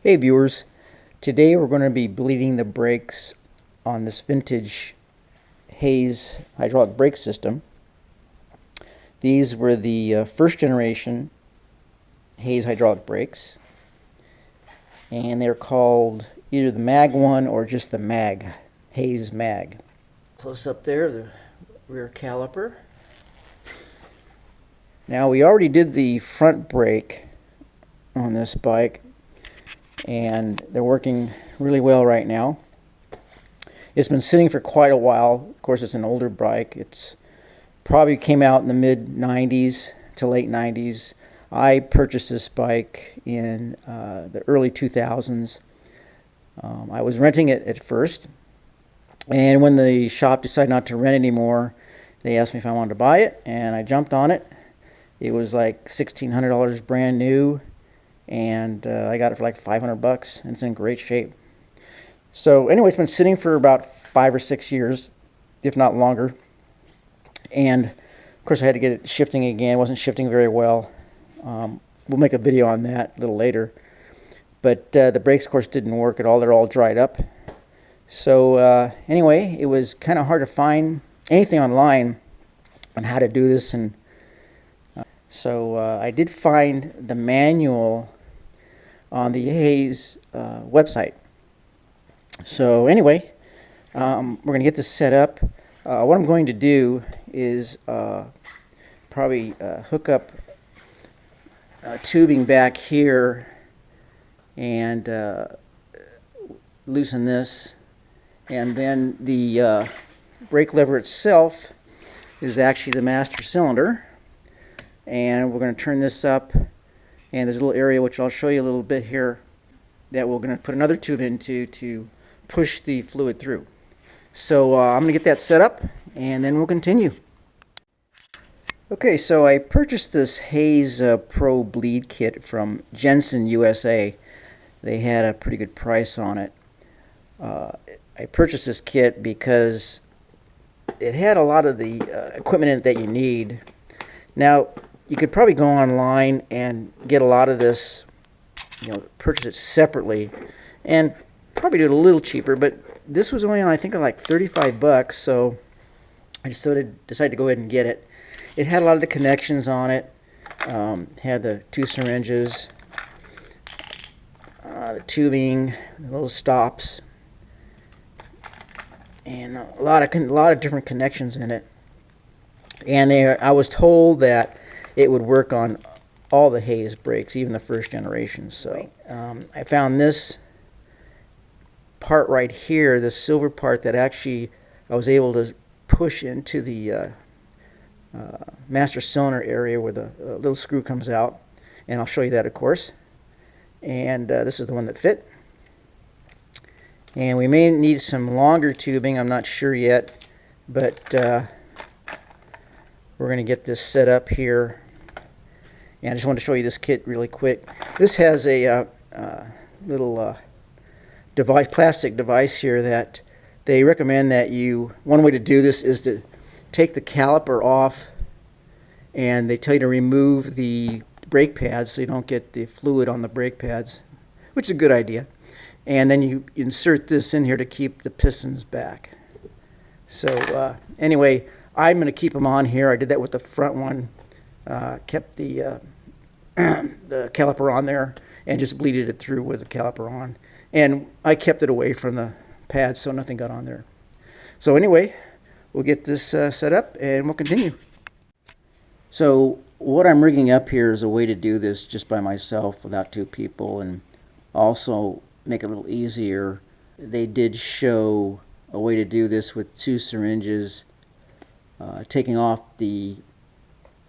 Hey viewers, today we're going to be bleeding the brakes on this vintage Hayes hydraulic brake system. These were the first generation Hayes hydraulic brakes, and they're called either the Mag 1 or just the Mag, Hayes Mag. Close up there, the rear caliper. Now we already did the front brake on this bike, and they're working really well right now. It's been sitting for quite a while. Of course, it's an older bike. It's probably came out in the mid 90s to late 90s. I purchased this bike in the early 2000s. I was renting it at first, and when the shop decided not to rent anymore, they asked me if I wanted to buy it, and I jumped on it. It was like $1,600 brand new, and I got it for like $500, and it's in great shape. So anyway, it's been sitting for about 5 or 6 years, if not longer. And of course I had to get it shifting again. It wasn't shifting very well. We'll make a video on that a little later. But the brakes, of course, didn't work at all. They're all dried up. So anyway, it was kind of hard to find anything online on how to do this. And so I did find the manual on the Hayes website. So anyway, we're going to get this set up. What I'm going to do is probably hook up tubing back here and loosen this, and then the brake lever itself is actually the master cylinder, and we're going to turn this up, and there's a little area which I'll show you a little bit here that we're going to put another tube into to push the fluid through. So I'm going to get that set up, and then we'll continue. Okay, so I purchased this Hayes Pro Bleed Kit from Jensen, USA. They had a pretty good price on it. I purchased this kit because it had a lot of the equipment in it that you need. Now, you could probably go online and get a lot of this, purchase it separately, and probably do it a little cheaper, but this was only on, I think, like $35, so I just decided to go ahead and get it. It had a lot of the connections on it. Had the 2 syringes, the tubing, the little stops, and a lot of different connections in it. And I was told that it would work on all the Hayes brakes, even the first generation. So I found this part right here, this silver part, that actually I was able to push into the master cylinder area where the little screw comes out, and I'll show you that, of course. And this is the one that fit. And we may need some longer tubing, I'm not sure yet, but we're going to get this set up here. And I just want to show you this kit really quick. This has a little plastic device here that they recommend that one way to do this is to take the caliper off, and they tell you to remove the brake pads so you don't get the fluid on the brake pads, which is a good idea. And then you insert this in here to keep the pistons back. So anyway, I'm going to keep them on here. I did that with the front one, kept the caliper on there and just bleeded it through with the caliper on. And I kept it away from the pads so nothing got on there. So anyway, we'll get this set up and we'll continue. So what I'm rigging up here is a way to do this just by myself without 2 people, and also make it a little easier. They did show a way to do this with 2 syringes, taking off the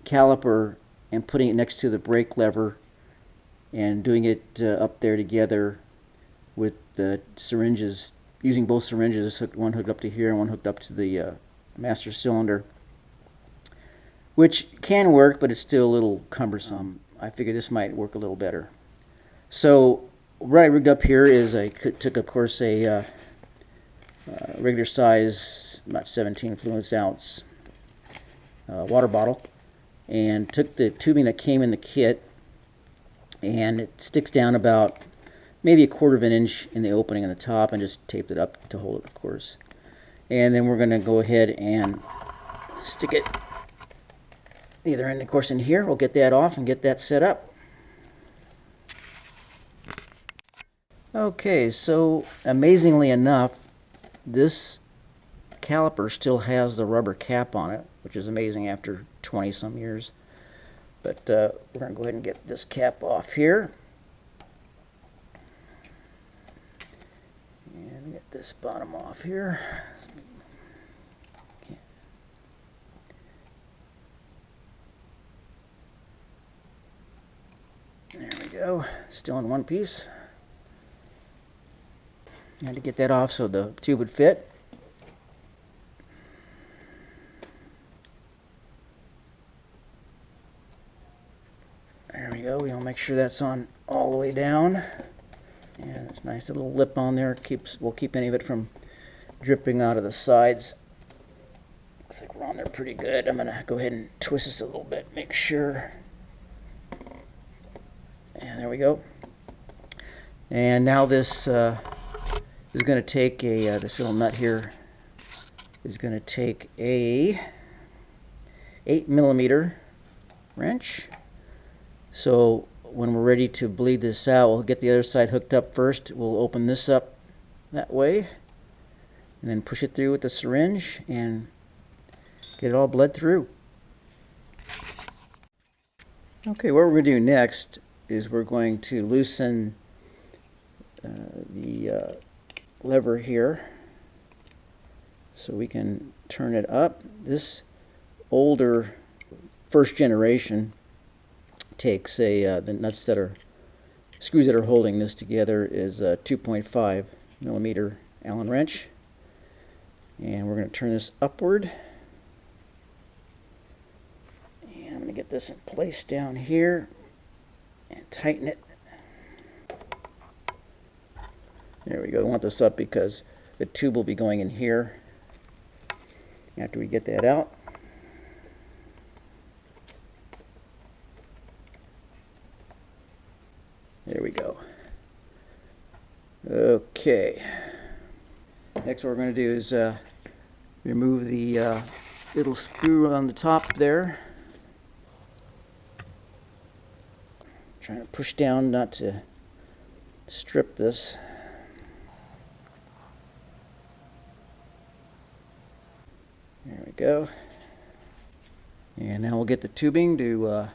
caliper and putting it next to the brake lever and doing it up there together with the syringes, using both syringes, one hooked up to here and one hooked up to the master cylinder, which can work, but it's still a little cumbersome. I figured this might work a little better. So what I rigged up here is I took, of course, a regular size, about 17 fluid ounce water bottle, and took the tubing that came in the kit, and it sticks down about maybe a 1/4 of an inch in the opening on the top, and just taped it up to hold it, of course. And then we're going to go ahead and stick it the other end, of course, in here. We'll get that off and get that set up. Okay, so amazingly enough, this caliper still has the rubber cap on it, which is amazing after 20 some years. But we're going to go ahead and get this cap off here. And get this bottom off here. There we go. Still in one piece. I had to get that off so the tube would fit. There we go. We'll make sure that's on all the way down. And it's a nice little lip on there. Will keep any of it from dripping out of the sides. Looks like we're on there pretty good. I'm going to go ahead and twist this a little bit, make sure. And there we go. And now this is going to take this little nut here is going to take a 8mm wrench. So when we're ready to bleed this out, we'll get the other side hooked up first. We'll open this up that way and then push it through with the syringe and get it all bled through. Okay, what we're going to do next is we're going to loosen the lever here so we can turn it up. This older first generation takes the nuts that are screws that are holding this together is a 2.5mm Allen wrench, and we're going to turn this upward, and I'm going to get this in place down here and tighten it. There we go. We want this up because the tube will be going in here after we get that out. There we go. Okay. Next what we're going to do is remove the little screw on the top there. Trying to push down not to strip this. There we go. And now we'll get the tubing to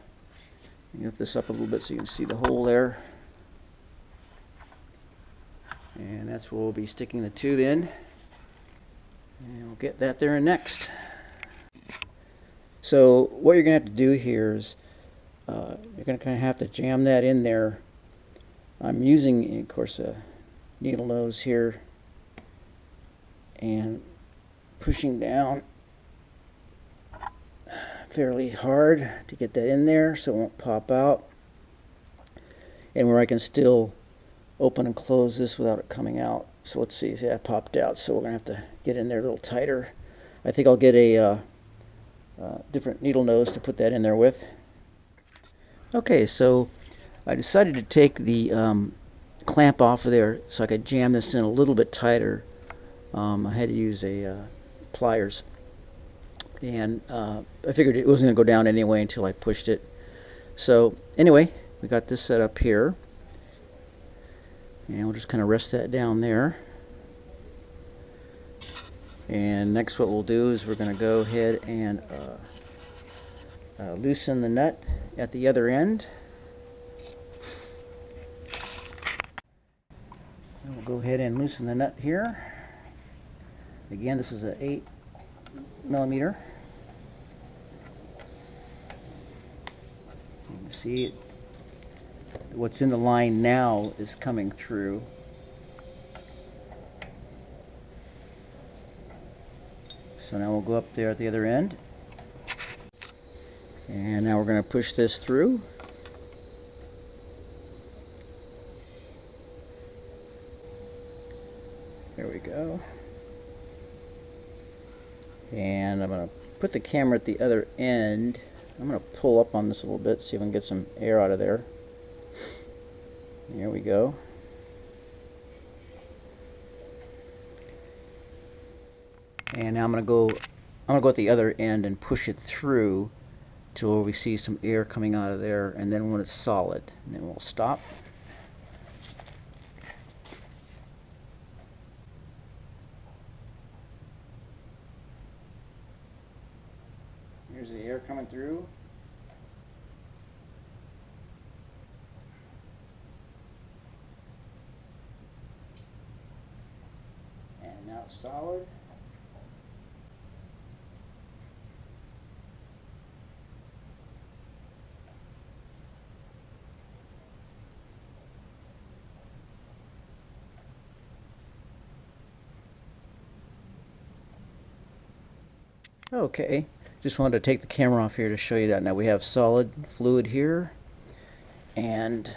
lift this up a little bit so you can see the hole there. And that's where we'll be sticking the tube in. And we'll get that there next. So what you're going to have to do here is you're going to kind of have to jam that in there. I'm using, of course, a needle nose here and pushing down fairly hard to get that in there so it won't pop out, and where I can still open and close this without it coming out. So let's see, it popped out, so we're gonna have to get in there a little tighter. I think I'll get a different needle nose to put that in there with. Okay, so I decided to take the clamp off of there so I could jam this in a little bit tighter. I had to use pliers. And I figured it wasn't going to go down anyway until I pushed it. So anyway, we got this set up here. And we'll just kind of rest that down there. And next what we'll do is we're going to go ahead and loosen the nut at the other end. And we'll go ahead and loosen the nut here. Again, this is a 8mm. You can see what's in the line now is coming through. So now we'll go up there at the other end. And now we're going to push this through. There we go. And I'm going to put the camera at the other end. I'm going to pull up on this a little bit, see if I can get some air out of there. There we go. And now I'm gonna go at the other end and push it through till we see some air coming out of there, and then when it's solid, and then we'll stop. Here's the air coming through. And now it's solid. Okay, just wanted to take the camera off here to show you that. Now we have solid fluid here, and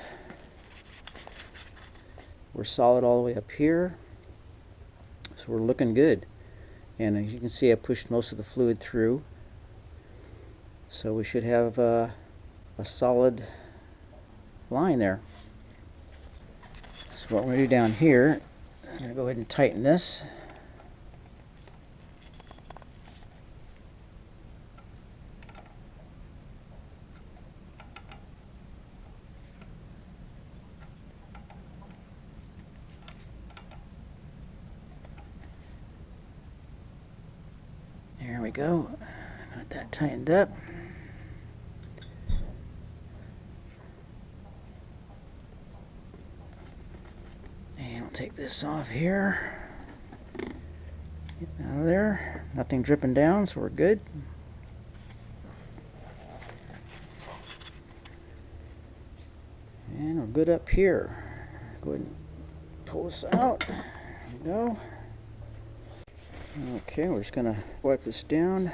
we're solid all the way up here, so we're looking good. And as you can see, I pushed most of the fluid through, so we should have a solid line there. So what we're going to do down here, I'm going to go ahead and tighten this. There we go. Got that tightened up. And we'll take this off here. Get out of there. Nothing dripping down, so we're good. And we're good up here. Go ahead and pull this out. There we go. Okay, we're just going to wipe this down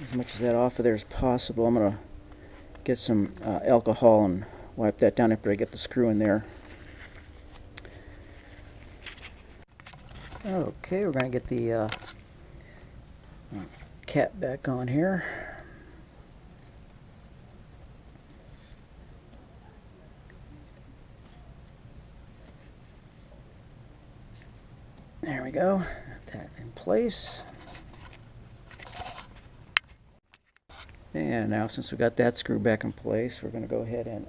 as much of that off of there as possible. I'm going to get some alcohol and wipe that down after I get the screw in there. Okay, we're going to get the cap back on here. There we go. Got that in place. And now, since we got that screw back in place, we're going to go ahead and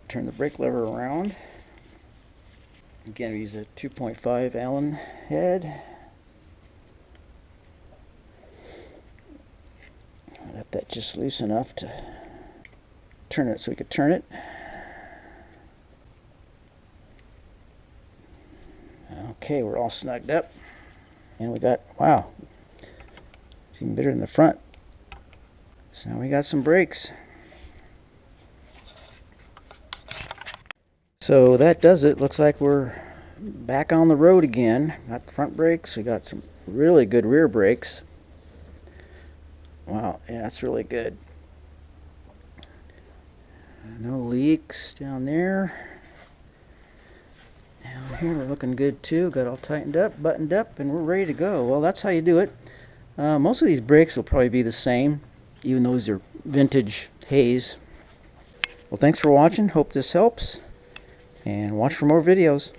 turn the brake lever around. Again, we use a 2.5 Allen head. Let that just loose enough to turn it so we could turn it. Okay, we're all snugged up. And we got, wow, it's even better than the front. So now we got some brakes. So that does it. Looks like we're back on the road again. Got front brakes. We got some really good rear brakes. Wow, yeah, that's really good. No leaks down there. Down here we're looking good too. Got all tightened up, buttoned up, and we're ready to go. Well, that's how you do it. Most of these brakes will probably be the same, even though these are vintage Hayes. Well, thanks for watching. Hope this helps. And watch for more videos.